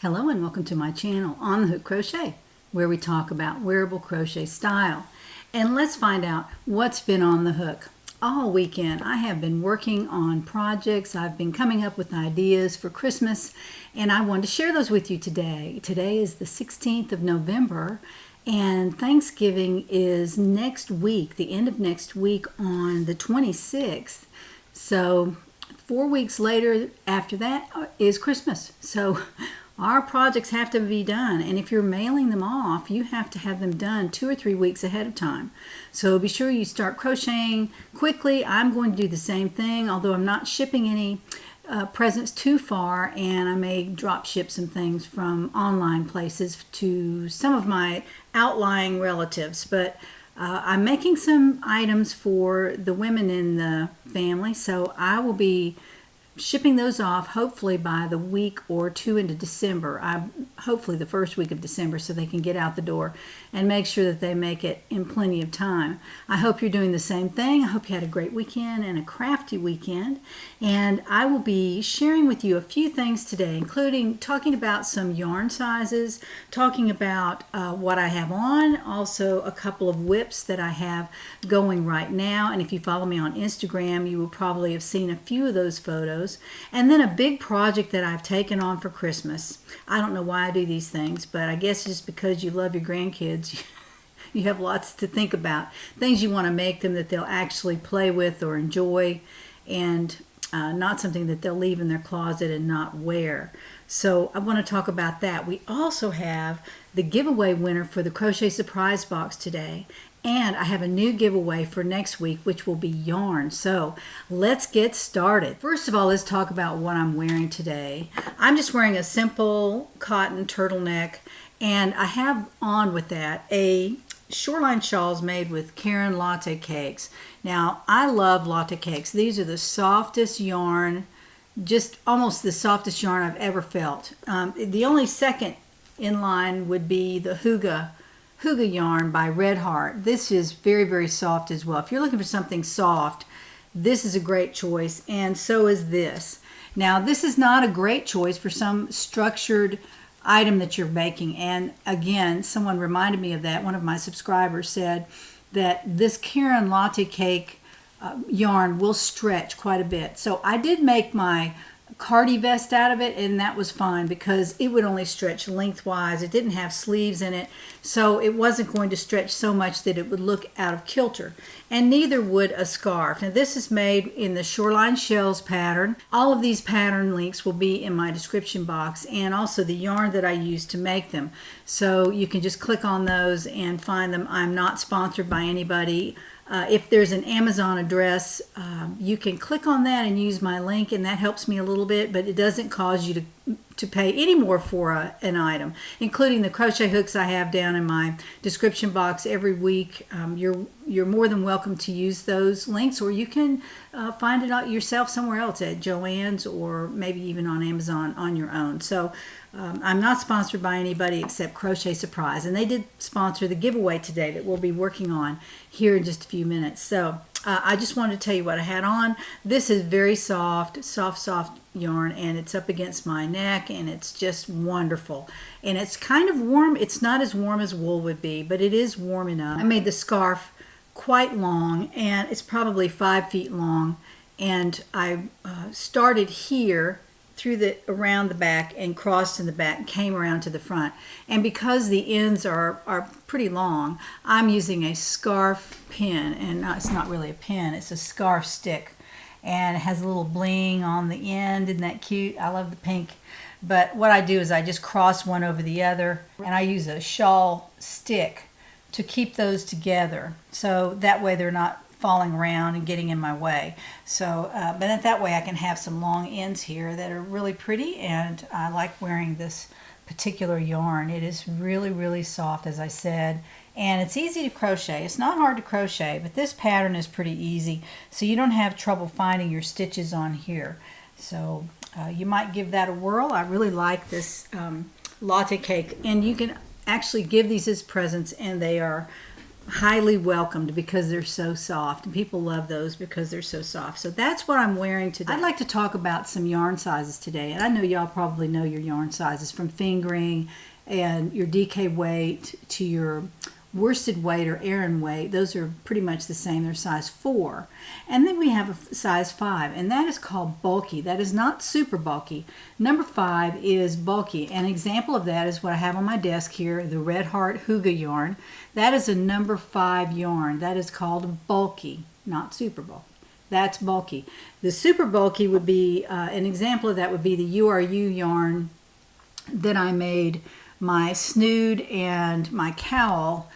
Hello and welcome to my channel, On the Hook Crochet, where we talk about wearable crochet style. And let's find out what's been on the hook. All weekend I have been working on projects. I've been coming up with ideas for Christmas, and I wanted to share those with you today. Today is the 16th of November, and Thanksgiving is next week, the end of next week on the 26th. So 4 weeks later after that is Christmas. So our projects have to be done, and if you're mailing them off, you have to have them done 2 or 3 weeks ahead of time. So be sure you start crocheting quickly. I'm going to do the same thing, although I'm not shipping any presents too far, and I may drop ship some things from online places to some of my outlying relatives. But I'm making some items for the women in the family, so I will be shipping those off hopefully by the week or two into December. Hopefully the first week of December, so they can get out the door and make sure that they make it in plenty of time. I hope you're doing the same thing. I hope you had a great weekend and a crafty weekend. And I will be sharing with you a few things today, including talking about some yarn sizes, talking about what I have on, also a couple of whips that I have going right now. And if you follow me on Instagram, you will probably have seen a few of those photos. And then a big project that I've taken on for Christmas. I don't know why I do these things, but I guess just because you love your grandkids, you have lots to think about. Things you want to make them that they'll actually play with or enjoy, and not something that they'll leave in their closet and not wear. So I want to talk about that. We also have the giveaway winner for the Crochet Surprise box today. And I have a new giveaway for next week, which will be yarn. So let's get started. First of all, let's talk about what I'm wearing today. I'm just wearing a simple cotton turtleneck, and I have on with that a shoreline shawls made with Caron latte cakes. Now, I love latte cakes. These are the softest yarn, just almost the softest yarn I've ever felt. The only second in line would be the Hygge yarn by Red Heart. This is very, very soft as well. If you're looking for something soft, this is a great choice, and so is this. Now, this is not a great choice for some structured item that you're making, and again, someone reminded me of that. One of my subscribers said that this Caron latte cake yarn will stretch quite a bit. So I did make my cardi vest out of it, and that was fine because it would only stretch lengthwise. It didn't have sleeves in it, so it wasn't going to stretch so much that it would look out of kilter, and neither would a scarf. Now, this is made in the Shoreline Shells pattern. All of these pattern links will be in my description box, and also the yarn that I used to make them, so you can just click on those and find them. I'm not sponsored by anybody. If there's an Amazon address, you can click on that and use my link, and that helps me a little bit, but it doesn't cause you to pay any more for an item, including the crochet hooks I have down in my description box every week. You're more than welcome to use those links, or you can find it out yourself somewhere else at Joann's or maybe even on Amazon on your own. So I'm not sponsored by anybody except Crochet Surprise, and they did sponsor the giveaway today that we'll be working on here in just a few minutes. So I just wanted to tell you what I had on. This is very soft yarn, and it's up against my neck, and it's just wonderful. And it's kind of warm. It's not as warm as wool would be, but it is warm enough. I made the scarf quite long, and it's probably 5 feet long, and I started here through around the back and crossed in the back and came around to the front. And because the ends are pretty long, I'm using a scarf pin, and it's not really a pin, it's a scarf stick, and it has a little bling on the end. Isn't that cute? I love the pink. But what I do is I just cross one over the other, and I use a shawl stick to keep those together, so that way they're not falling around and getting in my way. So but that way I can have some long ends here that are really pretty, and I like wearing this particular yarn. It is really, really soft, as I said, and it's easy to crochet. It's not hard to crochet, but this pattern is pretty easy, so you don't have trouble finding your stitches on here. So you might give that a whirl. I really like this latte cake, and you can actually give these as presents, and they are highly welcomed because they're so soft, and people love those because they're so soft. So that's what I'm wearing today. I'd like to talk about some yarn sizes today, and I know y'all probably know your yarn sizes from fingering and your DK weight to your worsted weight or Aran weight. Those are pretty much the same. They're size 4. And then we have a size 5, and that is called bulky. That is not super bulky. Number 5 is bulky. An example of that is what I have on my desk here, the Red Heart Hygge yarn. That is a number 5 yarn. That is called bulky, not super bulky. That's bulky. The super bulky would be, an example of that would be the URU yarn that I made my snood and my cowl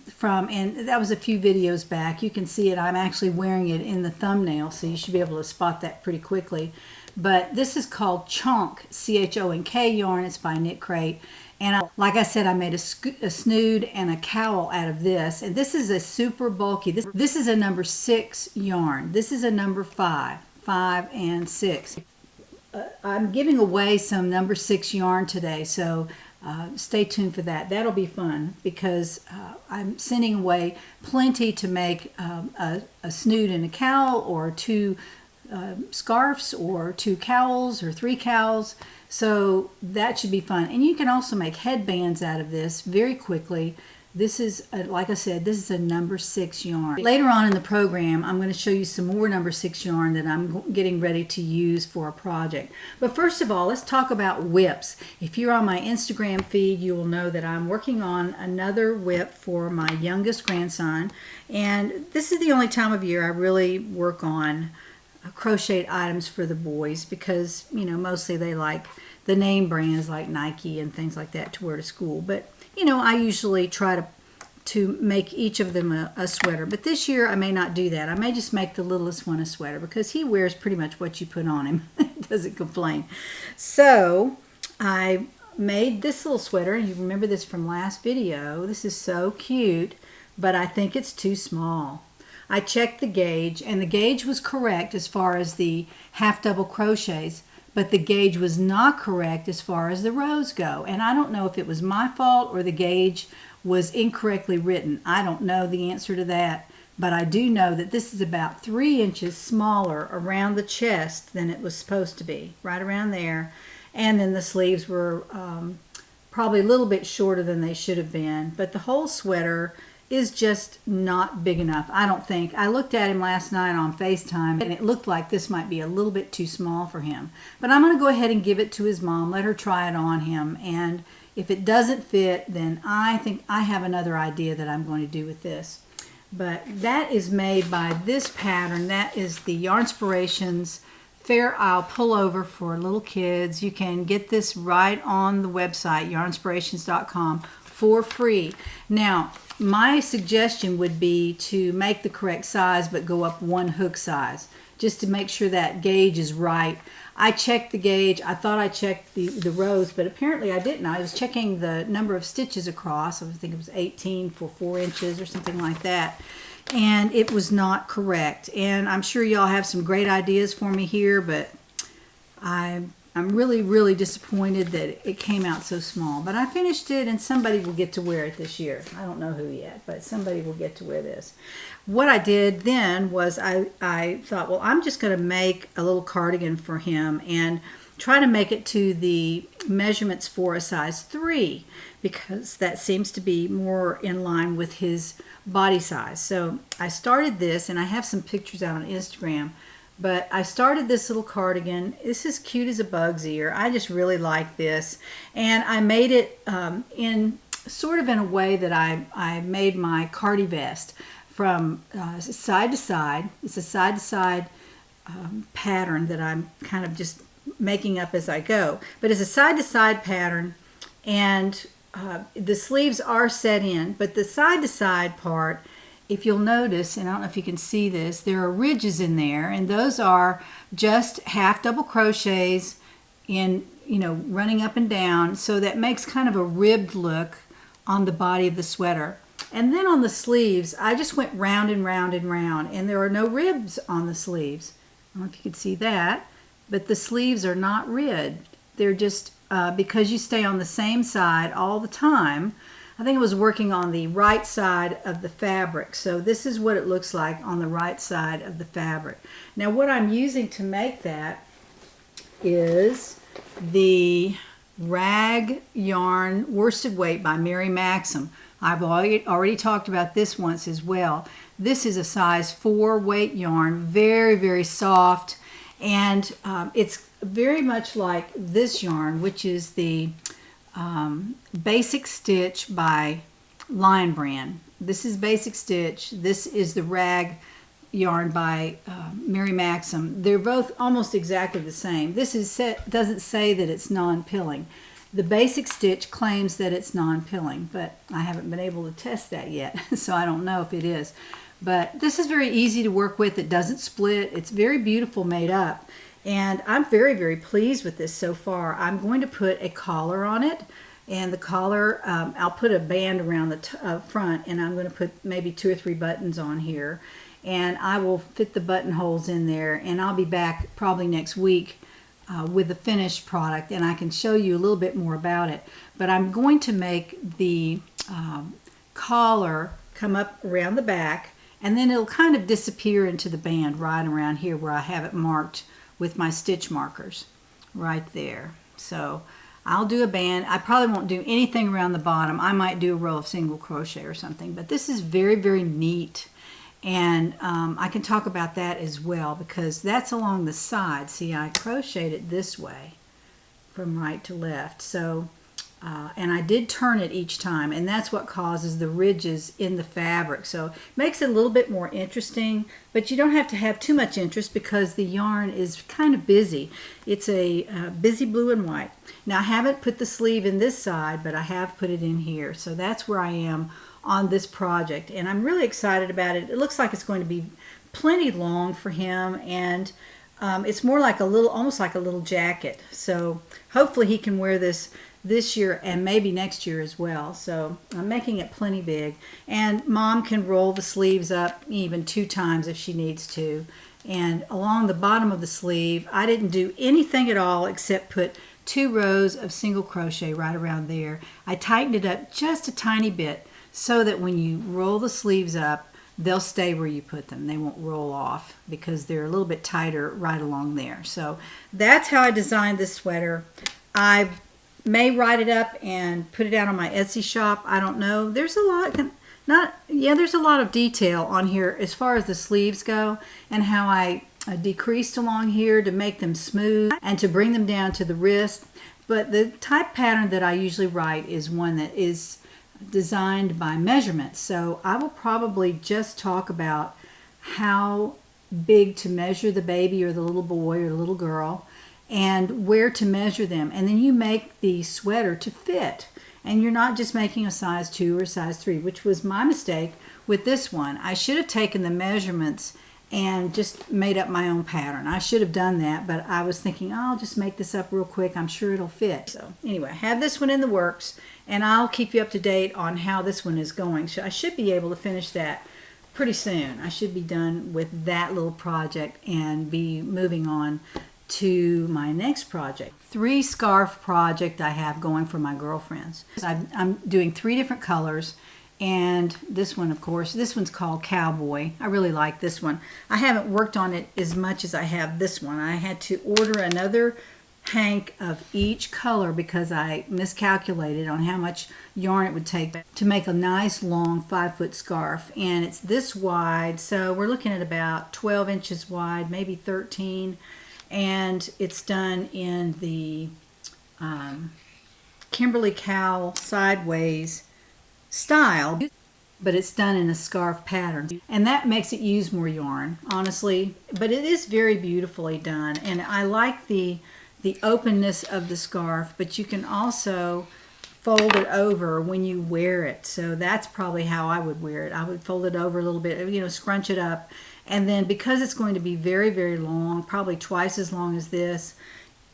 from, and that was a few videos back. You can see it. I'm actually wearing it in the thumbnail, so you should be able to spot that pretty quickly. But this is called Chonk, C-H-O-N-K yarn. It's by Knit Crate. And like I said, I made a snood and a cowl out of this. And this is a super bulky. This is a number 6 yarn. This is a number 5 and 6. I'm giving away some number 6 yarn today, so stay tuned for that. That'll be fun because I'm sending away plenty to make a snood and a cowl, or 2 scarves, or 2 cowls, or 3 cowls. So that should be fun. And you can also make headbands out of this very quickly. This is, like I said, this is a number 6 yarn. Later on in the program, I'm going to show you some more number 6 yarn that I'm getting ready to use for a project. But first of all, let's talk about whips. If you're on my Instagram feed, you will know that I'm working on another whip for my youngest grandson. And this is the only time of year I really work on crocheted items for the boys because, you know, mostly they like the name brands like Nike and things like that to wear to school. But you know, I usually try to make each of them a sweater. But this year, I may not do that. I may just make the littlest one a sweater because he wears pretty much what you put on him. He doesn't complain. So I made this little sweater. You remember this from last video. This is so cute, but I think it's too small. I checked the gauge, and the gauge was correct as far as the half double crochets, but the gauge was not correct as far as the rows go. And I don't know if it was my fault or the gauge was incorrectly written. I don't know the answer to that, but I do know that this is about 3 inches smaller around the chest than it was supposed to be, right around there. And then the sleeves were probably a little bit shorter than they should have been, but the whole sweater is just not big enough, I don't think. I looked at him last night on FaceTime, and it looked like this might be a little bit too small for him. But I'm going to go ahead and give it to his mom, let her try it on him, and if it doesn't fit, then I think I have another idea that I'm going to do with this. But that is made by this pattern. That is the Yarnspirations Fair Isle Pullover for little kids. You can get this right on the website, yarnspirations.com, for free. Now, my suggestion would be to make the correct size but go up 1 hook size just to make sure that gauge is right. I checked the gauge. I thought I checked the rows, but apparently I didn't. I was checking the number of stitches across. I think it was 18 for 4 inches or something like that, and it was not correct. And I'm sure y'all have some great ideas for me here, but I'm really, really disappointed that it came out so small. But I finished it, and somebody will get to wear it this year. I don't know who yet, but somebody will get to wear this. What I did then was I thought, well, I'm just going to make a little cardigan for him and try to make it to the measurements for a size 3 because that seems to be more in line with his body size. So I started this, and I have some pictures out on Instagram. But I started this little cardigan. This is cute as a bug's ear. I just really like this. And I made it in sort of in a way that I made my cardi vest from side to side. It's a side to side pattern that I'm kind of just making up as I go. But it's a side to side pattern, and the sleeves are set in. But the side to side part, if you'll notice, and I don't know if you can see this, there are ridges in there, and those are just half double crochets in, you know, running up and down, so that makes kind of a ribbed look on the body of the sweater. And then on the sleeves, I just went round and round and round, and there are no ribs on the sleeves. I don't know if you can see that, but the sleeves are not ribbed. They're just, because you stay on the same side all the time, I think I was working on the right side of the fabric. So this is what it looks like on the right side of the fabric. Now what I'm using to make that is the rag yarn worsted weight by Mary Maxim. I've already talked about this once as well. This is a size 4 weight yarn, very, very soft, and it's very much like this yarn, which is the Basic Stitch by Lion Brand. This is Basic Stitch. This is the rag yarn by Mary Maxim. They're both almost exactly the same. This doesn't say that it's non-pilling. The Basic Stitch claims that it's non-pilling, but I haven't been able to test that yet, so I don't know if it is. But this is very easy to work with. It doesn't split. It's very beautiful made up. And I'm very, very pleased with this so far. I'm going to put a collar on it. And the collar, I'll put a band around the front, and I'm going to put maybe 2 or 3 buttons on here. And I will fit the buttonholes in there. And I'll be back probably next week with the finished product. And I can show you a little bit more about it. But I'm going to make the collar come up around the back. And then it'll kind of disappear into the band right around here where I have it marked with my stitch markers right there. So I'll do a band. I probably won't do anything around the bottom. I might do a row of single crochet or something, but this is very, very neat. And I can talk about that as well because that's along the side. See, I crocheted it this way from right to left. So, and I did turn it each time, and that's what causes the ridges in the fabric. So it makes it a little bit more interesting, but you don't have to have too much interest because the yarn is kind of busy. It's a busy blue and white. Now I haven't put the sleeve in this side, but I have put it in here. So that's where I am on this project, and I'm really excited about it. It looks like it's going to be plenty long for him, and it's more like almost like a little jacket. So hopefully he can wear this year and maybe next year as well. So I'm making it plenty big, and Mom can roll the sleeves up even 2 times if she needs to. And along the bottom of the sleeve, I didn't do anything at all except put 2 rows of single crochet right around there. I tightened it up just a tiny bit so that when you roll the sleeves up, they'll stay where you put them. They won't roll off because they're a little bit tighter right along there. So that's how I designed this sweater. I may write it up and put it out on my Etsy shop. I don't know. There's a lot, there's a lot of detail on here as far as the sleeves go and how I decreased along here to make them smooth and to bring them down to the wrist. But the type pattern that I usually write is one that is designed by measurement. So I will probably just talk about how big to measure the baby or the little boy or the little girl and where to measure them. And then you make the sweater to fit. And you're not just making a size 2 or size 3, which was my mistake with this one. I should have taken the measurements and just made up my own pattern. I should have done that, but I was thinking, oh, I'll just make this up real quick. I'm sure it'll fit. So anyway, I have this one in the works, and I'll keep you up to date on how this one is going. So I should be able to finish that pretty soon. I should be done with that little project and be moving on to my next project. 3 scarf project I have going for my girlfriends. I'm doing 3 different colors, and this one, of course, this one's called Cowboy. I really like this one. I haven't worked on it as much as I have this one. I had to order another hank of each color because I miscalculated on how much yarn it would take to make a nice long 5-foot scarf, and it's this wide, so we're looking at about 12 inches wide, maybe 13, and it's done in the Kimberly Cowl sideways style, but it's done in a scarf pattern, and that makes it use more yarn, honestly, but it is very beautifully done. And I like the openness of the scarf, but you can also fold it over when you wear it. So that's probably how I would wear it. I would fold it over a little bit, scrunch it up, and then because it's going to be very, very long, probably twice as long as this,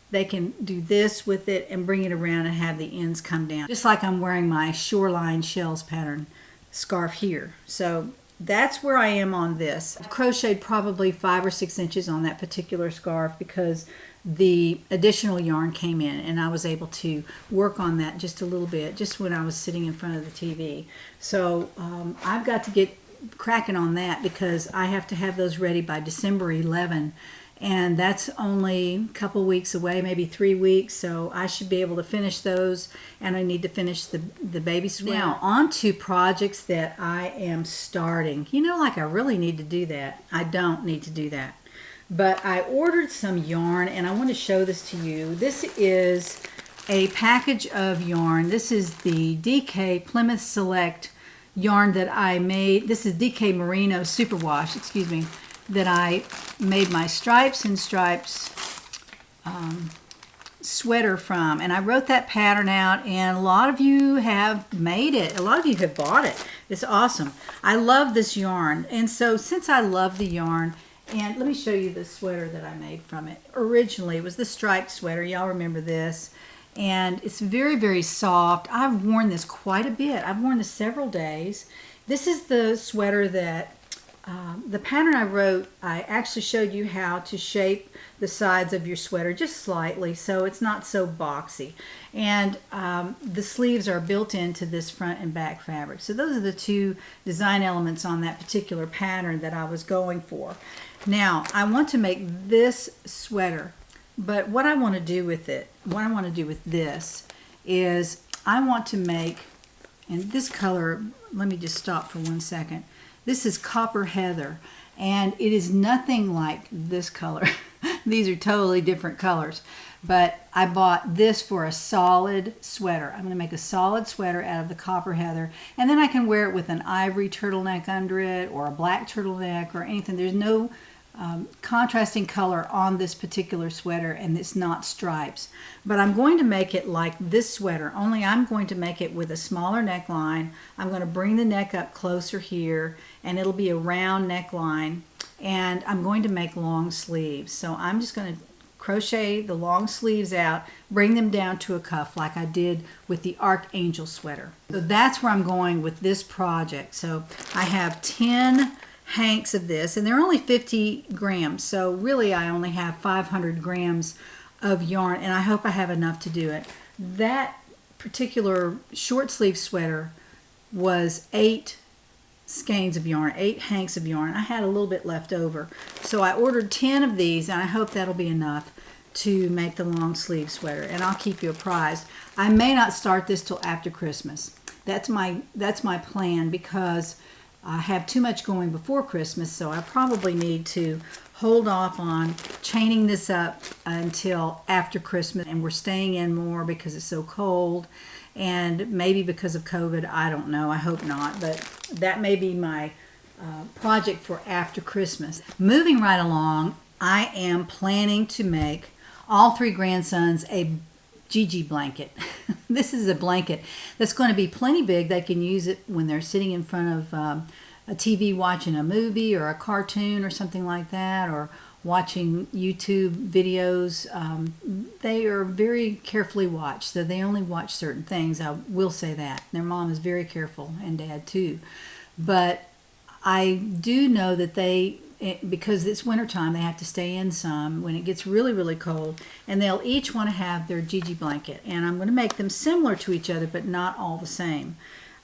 they can do this with it and bring it around and have the ends come down. Just like I'm wearing my Shoreline Shells pattern scarf here. So that's where I am on this. I've crocheted probably 5 or 6 inches on that particular scarf because the additional yarn came in, and I was able to work on that just a little bit, just when I was sitting in front of the TV. So I've got to get cracking on that because I have to have those ready by December 11, and that's only a couple weeks away, maybe 3 weeks, so I should be able to finish those, and I need to finish the baby sweater. Now, on to projects that I am starting. You know, like I really need to do that. I don't need to do that. But I ordered some yarn, and I want to show this to you. This is a package of yarn. This is the DK Plymouth Select yarn that I made. This is DK Merino Superwash, excuse me, that I made my Stripes and Stripes sweater from. And I wrote that pattern out, and a lot of you have made it. A lot of you have bought it. It's awesome. I love this yarn. And so since I love the yarn, and let me show you the sweater that I made from it. Originally, it was the striped sweater. Y'all remember this. And it's very, very soft. I've worn this quite a bit. I've worn this several days. This is the sweater that, the pattern I wrote, I actually showed you how to shape the sides of your sweater just slightly so it's not so boxy. And the sleeves are built into this front and back fabric. So those are the two design elements on that particular pattern that I was going for. Now, I want to make this sweater, but what I want to do with it, what I want to do with this is I want to make, and this color, let me just stop for 1 second. This is Copper Heather, and it is nothing like this color. These are totally different colors, but I bought this for a solid sweater. I'm going to make a solid sweater out of the Copper Heather, and then I can wear it with an ivory turtleneck under it or a black turtleneck or anything. There's no contrasting color on this particular sweater, and it's not stripes. But I'm going to make it like this sweater, only I'm going to make it with a smaller neckline. I'm going to bring the neck up closer here, and it'll be a round neckline, and I'm going to make long sleeves. So I'm just going to crochet the long sleeves out, bring them down to a cuff like I did with the Archangel sweater. So that's where I'm going with this project. So I have 10 hanks of this, and they're only 50 grams, so really I only have 500 grams of yarn, and I hope I have enough to do it. That particular short sleeve sweater was 8 skeins of yarn, 8 hanks of yarn. I had a little bit left over, so I ordered 10 of these, and I hope that'll be enough to make the long sleeve sweater, and I'll keep you apprised. I may not start this till after Christmas. That's my plan, because I have too much going before Christmas, so I probably need to hold off on chaining this up until after Christmas. And we're staying in more because it's so cold, and maybe because of COVID. I don't know. I hope not, but that may be my project for after Christmas. Moving right along, I am planning to make all 3 grandsons a Gigi blanket. This is a blanket that's going to be plenty big. They can use it when they're sitting in front of a TV watching a movie or a cartoon or something like that, or watching YouTube videos. They are very carefully watched, so they only watch certain things. I will say that. Their mom is very careful, and dad too. But I do know that because it's wintertime, they have to stay in some when it gets really, really cold, and they'll each want to have their Gigi blanket. And I'm going to make them similar to each other, but not all the same.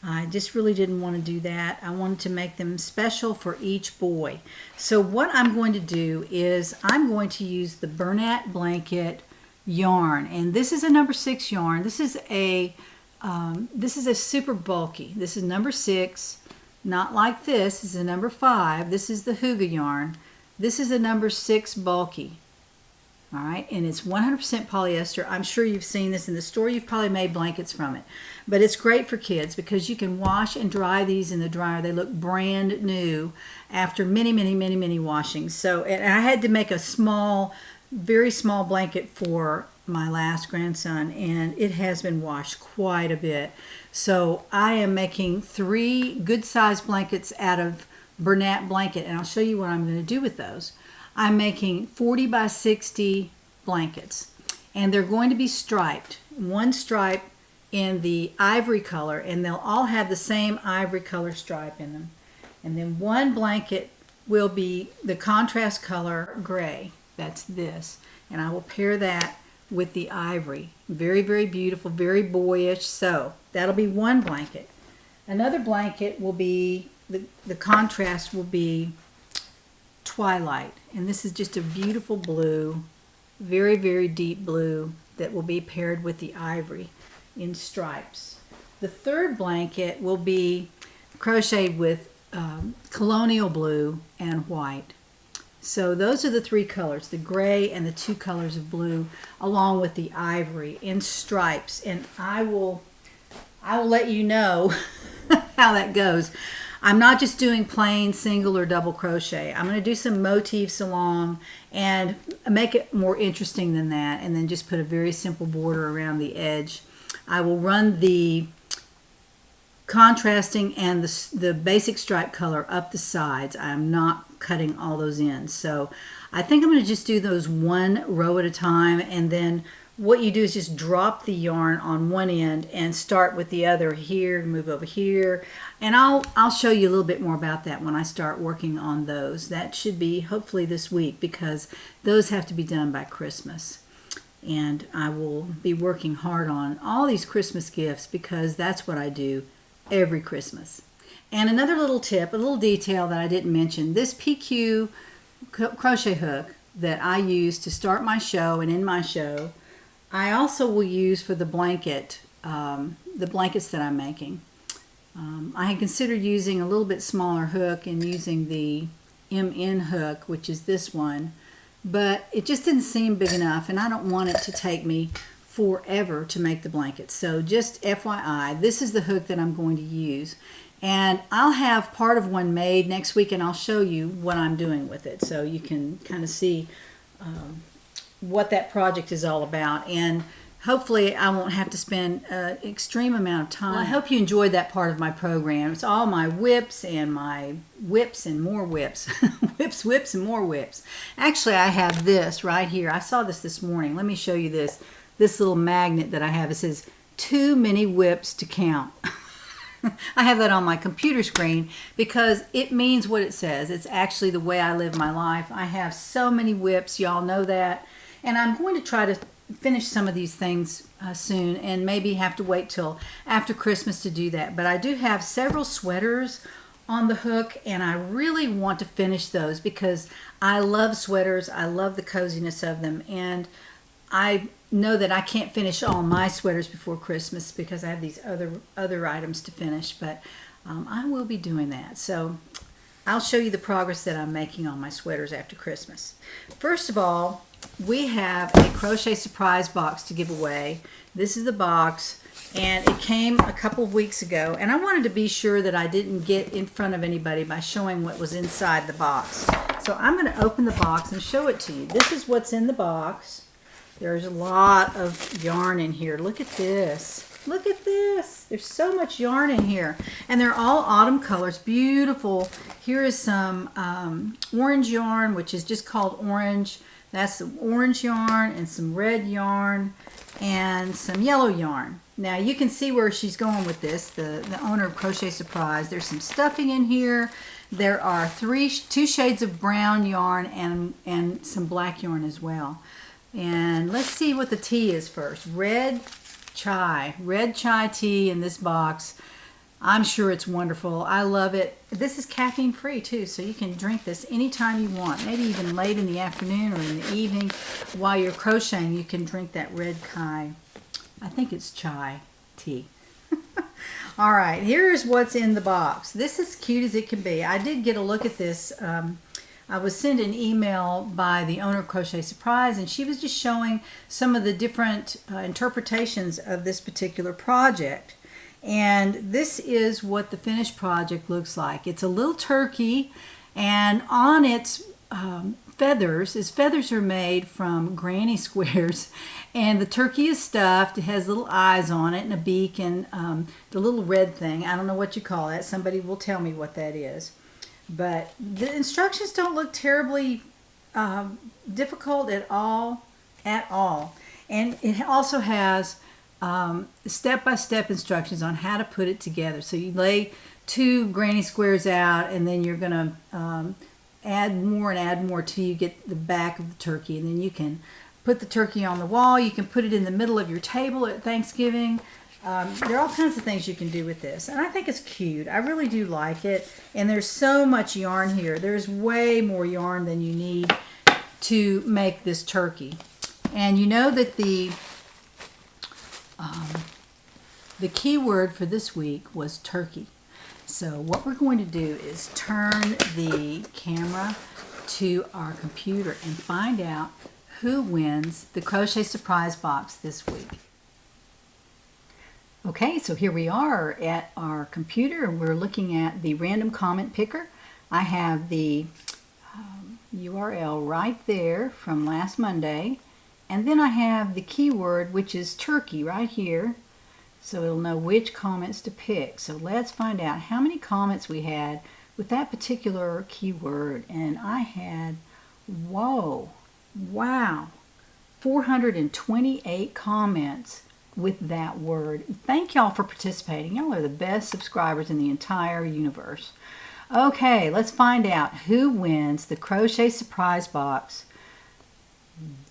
I just really didn't want to do that. I wanted to make them special for each boy. So what I'm going to do is I'm going to use the Bernat blanket yarn, and this is a number 6 yarn. This is a super bulky. This is number 6. Not like this. This is a number 5. This is the Huga yarn. This is a number 6 bulky. All right, and it's 100% polyester. I'm sure you've seen this in the store. You've probably made blankets from it. But it's great for kids because you can wash and dry these in the dryer. They look brand new after many, many, many, many washings. So, and I had to make a small, very small blanket for my last grandson, and it has been washed quite a bit. So I am making 3 good-sized blankets out of Bernat blanket, and I'll show you what I'm going to do with those. I'm making 40 by 60 blankets, and they're going to be striped. 1 stripe in the ivory color, and they'll all have the same ivory color stripe in them. And then 1 blanket will be the contrast color gray. That's this. and I will pair that with the ivory. Very, very beautiful, very boyish. So that'll be one blanket. Another blanket will be, the contrast will be Twilight. And this is just a beautiful blue, very, very deep blue that will be paired with the ivory in stripes. The third blanket will be crocheted with colonial blue and white. So those are the three colors, the gray and the two colors of blue, along with the ivory in stripes. And I will let you know how that goes. I'm not just doing plain single or double crochet. I'm going to do some motifs along and make it more interesting than that, and then just put a very simple border around the edge. I will run the contrasting and the basic stripe color up the sides. I'm not cutting all those in. So I think I'm going to just do those one row at a time, and then what you do is just drop the yarn on one end and start with the other here, move over here, and I'll show you a little bit more about that when I start working on those. That should be hopefully this week, because those have to be done by Christmas. And I will be working hard on all these Christmas gifts, because that's what I do every Christmas. And another little tip, a little detail that I didn't mention, this PQ crochet hook that I use to start my show and end my show, I also will use for the blanket, the blankets that I'm making. I had considered using a little bit smaller hook and using the MN hook, which is this one, but it just didn't seem big enough, and I don't want it to take me forever to make the blanket. So just FYI, this is the hook that I'm going to use. And I'll have part of one made next week, and I'll show you what I'm doing with it, so you can kind of see what that project is all about. And hopefully I won't have to spend an extreme amount of time. Well, I hope you enjoyed that part of my program. It's all my whips and my whips and more whips. Whips, whips, and more whips. Actually, I have this right here. I saw this morning. Let me show you this. This little magnet that I have. It says, "Too many whips to count." I have that on my computer screen because it means what it says. It's actually the way I live my life. I have so many whips. Y'all know that. And I'm going to try to finish some of these things soon, and maybe have to wait till after Christmas to do that. But I do have several sweaters on the hook, and I really want to finish those because I love sweaters. I love the coziness of them, and I know that I can't finish all my sweaters before Christmas because I have these other items to finish, but I will be doing that. So I'll show you the progress that I'm making on my sweaters after Christmas. First of all, we have a Crochet Surprise box to give away. This is the box, and it came a couple of weeks ago, and I wanted to be sure that I didn't get in front of anybody by showing what was inside the box. So I'm going to open the box and show it to you. This is what's in the box. There's a lot of yarn in here. Look at this. Look at this. There's so much yarn in here. And they're all autumn colors. Beautiful. Here is some orange yarn, which is just called orange. That's the orange yarn, and some red yarn, and some yellow yarn. Now you can see where she's going with this, the owner of Crochet Surprise. There's some stuffing in here. There are two shades of brown yarn and some black yarn as well. And let's see what the tea is first. Red chai tea in this box. I'm sure it's wonderful. I love it. This is caffeine free too, so you can drink this anytime you want. Maybe even late in the afternoon or in the evening while you're crocheting, you can drink that red chai. I think it's chai tea. All right, here's what's in the box. This is cute as it can be. I did get a look at this. I was sent an email by the owner of Crochet Surprise, and she was just showing some of the different interpretations of this particular project. And this is what the finished project looks like. It's a little turkey, and on its feathers, his feathers are made from granny squares, and the turkey is stuffed. It has little eyes on it and a beak and the little red thing. I don't know what you call that. Somebody will tell me what that is. But the instructions don't look terribly difficult at all. And it also has step-by-step instructions on how to put it together. So you lay two granny squares out, and then you're going to add more till you get the back of the turkey, and then you can put the turkey on the wall. You can put it in the middle of your table at Thanksgiving. There are all kinds of things you can do with this, and I think it's cute. I really do like it, and there's so much yarn here. There's way more yarn than you need to make this turkey. And you know that the key word for this week was turkey. So what we're going to do is turn the camera to our computer and find out who wins the Crochet Surprise box this week. Okay, so here we are at our computer and we're looking at the random comment picker. I have the URL right there from last Monday, and then I have the keyword, which is turkey, right here, so it'll know which comments to pick. So let's find out how many comments we had with that particular keyword. And I had, wow, 428 comments with that word. Thank y'all for participating. Y'all are the best subscribers in the entire universe. Okay, let's find out who wins the Crochet Surprise box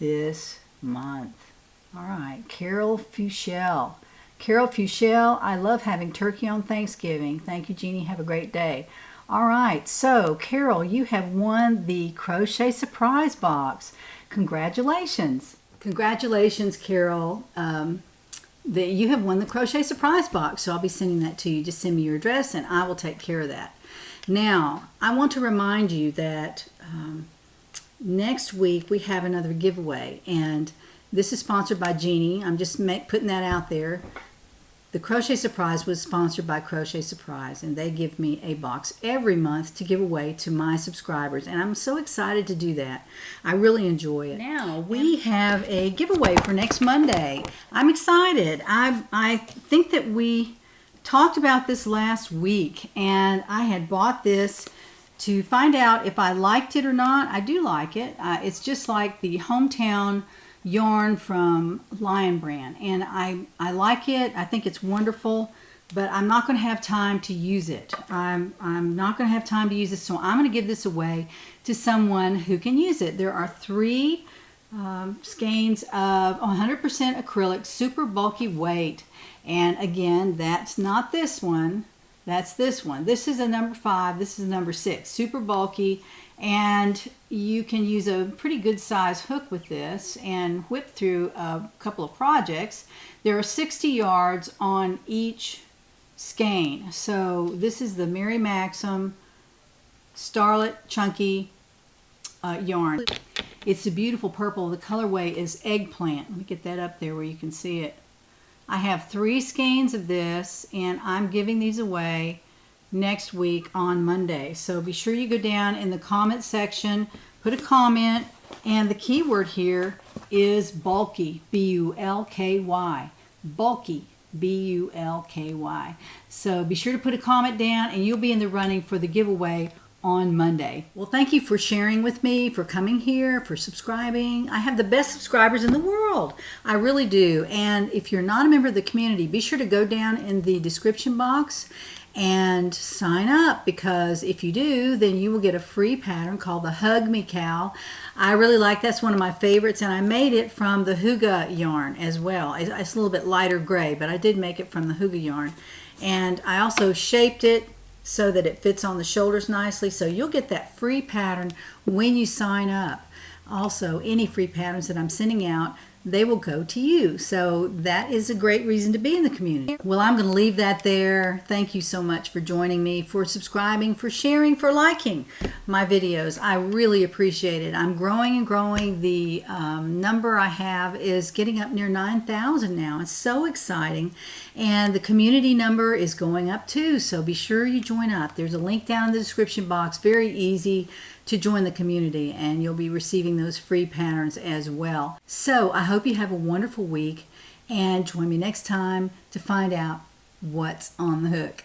this month. All right, Carol Fuchelle. Carol Fuchelle, I love having turkey on Thanksgiving. Thank you, Jeannie. Have a great day. All right, so Carol, you have won the Crochet Surprise box. Congratulations. Congratulations, Carol. You have won the Crochet Surprise box, so I'll be sending that to you. Just send me your address and I will take care of that. Now, I want to remind you that next week we have another giveaway, and this is sponsored by Jeannie. I'm just putting that out there. The Crochet Surprise was sponsored by Crochet Surprise, and they give me a box every month to give away to my subscribers, and I'm so excited to do that. I really enjoy it. Now, we have a giveaway for next Monday. I'm excited. I think that we talked about this last week, and I had bought this to find out if I liked it or not. I do like it. It's just like the Hometown yarn from Lion Brand, and I like it. I think it's wonderful, but I'm not going to have time to use it. I'm not going to have time to use it, so I'm going to give this away to someone who can use it. There are 3 skeins of 100% acrylic, super bulky weight, and again, that's not this one. That's this one. This is a number 5. This is a number 6. Super bulky, and you can use a pretty good size hook with this and whip through a couple of projects. There are 60 yards on each skein. So this is the Mary Maxim Starlet Chunky yarn. It's a beautiful purple. The colorway is Eggplant. Let me get that up there where you can see it. I have 3 skeins of this, and I'm giving these away next week on Monday. So be sure you go down in the comment section, put a comment, and the keyword here is bulky, B-U-L-K-Y, bulky, B-U-L-K-Y. So be sure to put a comment down, and you'll be in the running for the giveaway on Monday. Well, thank you for sharing with me, for coming here, for subscribing. I have the best subscribers in the world. I really do. And if you're not a member of the community, be sure to go down in the description box and sign up, because if you do, then you will get a free pattern called the Hug Me Cow. I really like, that's one of my favorites, and I made it from the Huga yarn as well. It's a little bit lighter gray, but I did make it from the Huga yarn. And I also shaped it so that it fits on the shoulders nicely. So you'll get that free pattern when you sign up. Also, any free patterns that I'm sending out, they will go to you. So that is a great reason to be in the community. Well, I'm going to leave that there. Thank you so much for joining me, for subscribing, for sharing, for liking my videos. I really appreciate it. I'm growing and growing. The number I have is getting up near 9,000 now. It's so exciting. And the community number is going up too. So be sure you join up. There's a link down in the description box. Very easy to join the community, and you'll be receiving those free patterns as well. So I hope you have a wonderful week, and join me next time to find out what's on the hook.